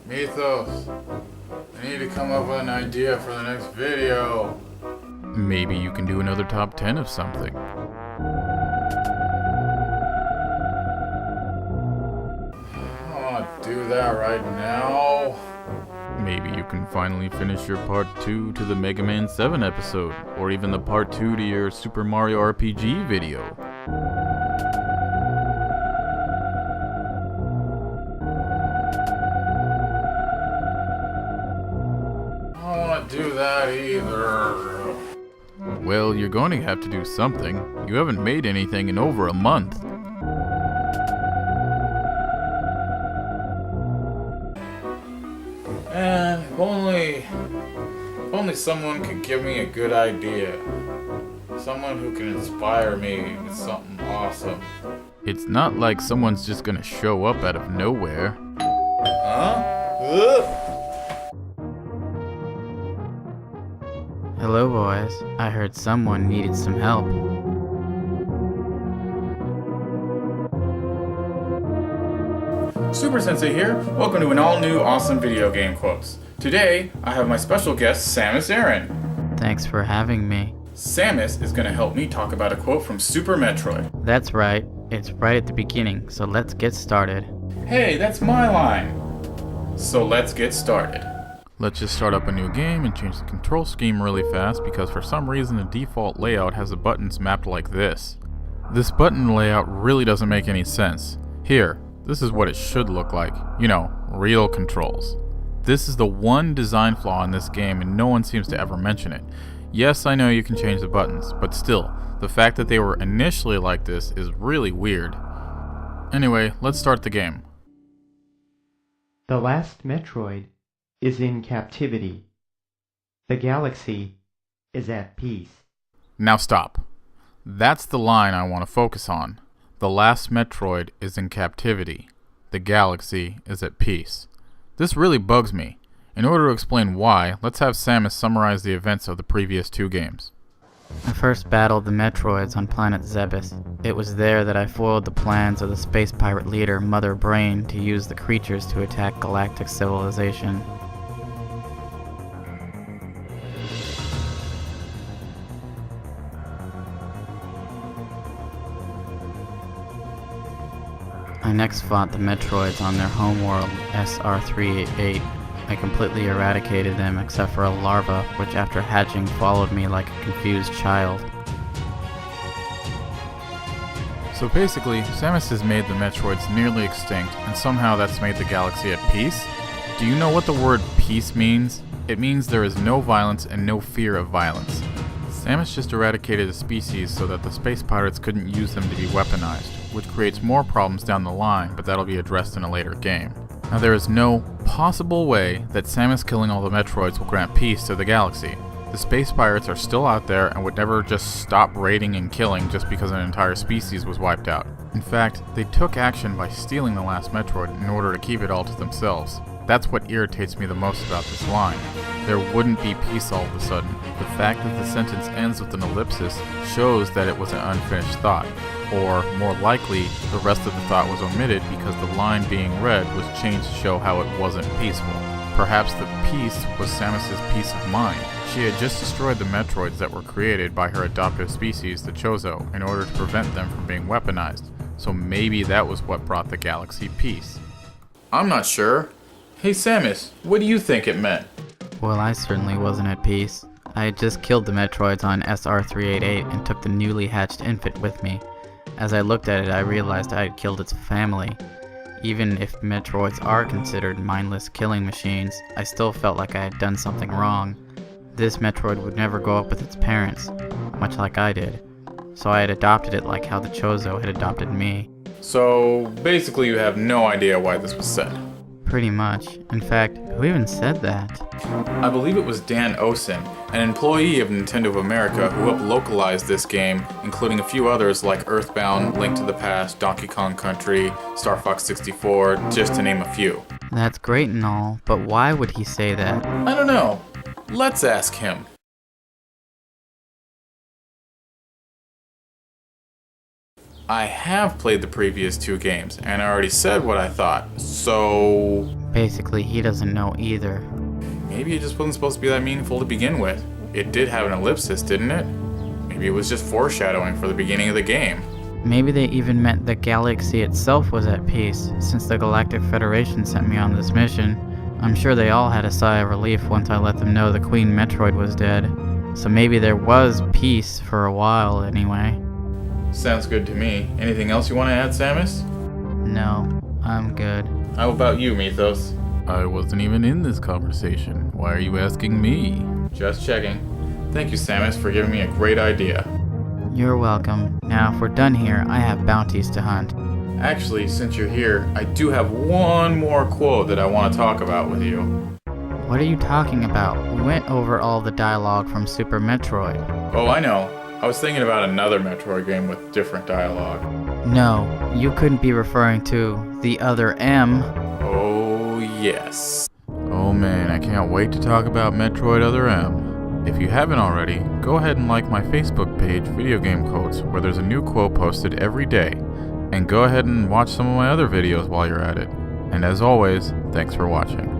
Mythos, I need to come up with an idea for the next video. Maybe you can do another top 10 of something. I don't want to do that right now. Maybe you can finally finish your part 2 to the Mega Man 7 episode, or even the part 2 to your Super Mario RPG video. I don't want to do that either. Well, you're going to have to do something. You haven't made anything in over a month. Man, if only someone could give me a good idea. Someone who can inspire me with something awesome. It's not like someone's just gonna show up out of nowhere. Huh? Ugh. Hello, boys. I heard someone needed some help. Supersensei here. Welcome to an all-new awesome video game quotes. Today, I have my special guest, Samus Aran. Thanks for having me. Samus is going to help me talk about a quote from Super Metroid. That's right. It's right at the beginning, so let's get started. Hey, that's my line. So let's get started. Let's just start up a new game and change the control scheme really fast because for some reason the default layout has the buttons mapped like this. This button layout really doesn't make any sense. Here, this is what it should look like. You know, real controls. This is the one design flaw in this game and no one seems to ever mention it. Yes, I know you can change the buttons, but still, the fact that they were initially like this is really weird. Anyway, let's start the game. The last Metroid is in captivity. The galaxy is at peace. Now stop. That's the line I want to focus on. The last Metroid is in captivity. The galaxy is at peace. This really bugs me. In order to explain why, let's have Samus summarize the events of the previous two games. I first battled the Metroids on planet Zebes. It was there that I foiled the plans of the space pirate leader Mother Brain to use the creatures to attack galactic civilization. I next fought the Metroids on their homeworld, SR-388. I completely eradicated them except for a larva, which after hatching followed me like a confused child. So basically, Samus has made the Metroids nearly extinct, and somehow that's made the galaxy at peace? Do you know what the word peace means? It means there is no violence and no fear of violence. Samus just eradicated a species so that the space pirates couldn't use them to be weaponized, which creates more problems down the line, but that'll be addressed in a later game. Now there is no possible way that Samus killing all the Metroids will grant peace to the galaxy. The space pirates are still out there and would never just stop raiding and killing just because an entire species was wiped out. In fact, they took action by stealing the last Metroid in order to keep it all to themselves. That's what irritates me the most about this line. There wouldn't be peace all of a sudden. The fact that the sentence ends with an ellipsis shows that it was an unfinished thought. Or, more likely, the rest of the thought was omitted because the line being read was changed to show how it wasn't peaceful. Perhaps the peace was Samus's peace of mind. She had just destroyed the Metroids that were created by her adoptive species, the Chozo, in order to prevent them from being weaponized. So maybe that was what brought the galaxy peace. I'm not sure. Hey Samus, what do you think it meant? Well, I certainly wasn't at peace. I had just killed the Metroids on SR-388 and took the newly hatched infant with me. As I looked at it, I realized I had killed its family. Even if Metroids are considered mindless killing machines, I still felt like I had done something wrong. This Metroid would never grow up with its parents, much like I did. So I had adopted it like how the Chozo had adopted me. So basically you have no idea why this was said. Pretty much. In fact, who even said that? I believe it was Dan Osen, an employee of Nintendo of America who helped localize this game, including a few others like Earthbound, Link to the Past, Donkey Kong Country, Star Fox 64, just to name a few. That's great and all, but why would he say that? I don't know. Let's ask him. I have played the previous two games, and I already said what I thought, so... Basically, he doesn't know either. Maybe it just wasn't supposed to be that meaningful to begin with. It did have an ellipsis, didn't it? Maybe it was just foreshadowing for the beginning of the game. Maybe they even meant the galaxy itself was at peace, since the Galactic Federation sent me on this mission. I'm sure they all had a sigh of relief once I let them know the Queen Metroid was dead. So maybe there was peace for a while anyway. Sounds good to me. Anything else you want to add, Samus? No, I'm good. How about you, Mythos? I wasn't even in this conversation. Why are you asking me? Just checking. Thank you, Samus, for giving me a great idea. You're welcome. Now, if we're done here, I have bounties to hunt. Actually, since you're here, I do have one more quote that I want to talk about with you. What are you talking about? We went over all the dialogue from Super Metroid. Oh, I know. I was thinking about another Metroid game with different dialogue. No, you couldn't be referring to the other M. Oh, yes. Oh man, I can't wait to talk about Metroid Other M. If you haven't already, go ahead and like my Facebook page, Video Game Quotes, where there's a new quote posted every day. And go ahead and watch some of my other videos while you're at it. And as always, thanks for watching.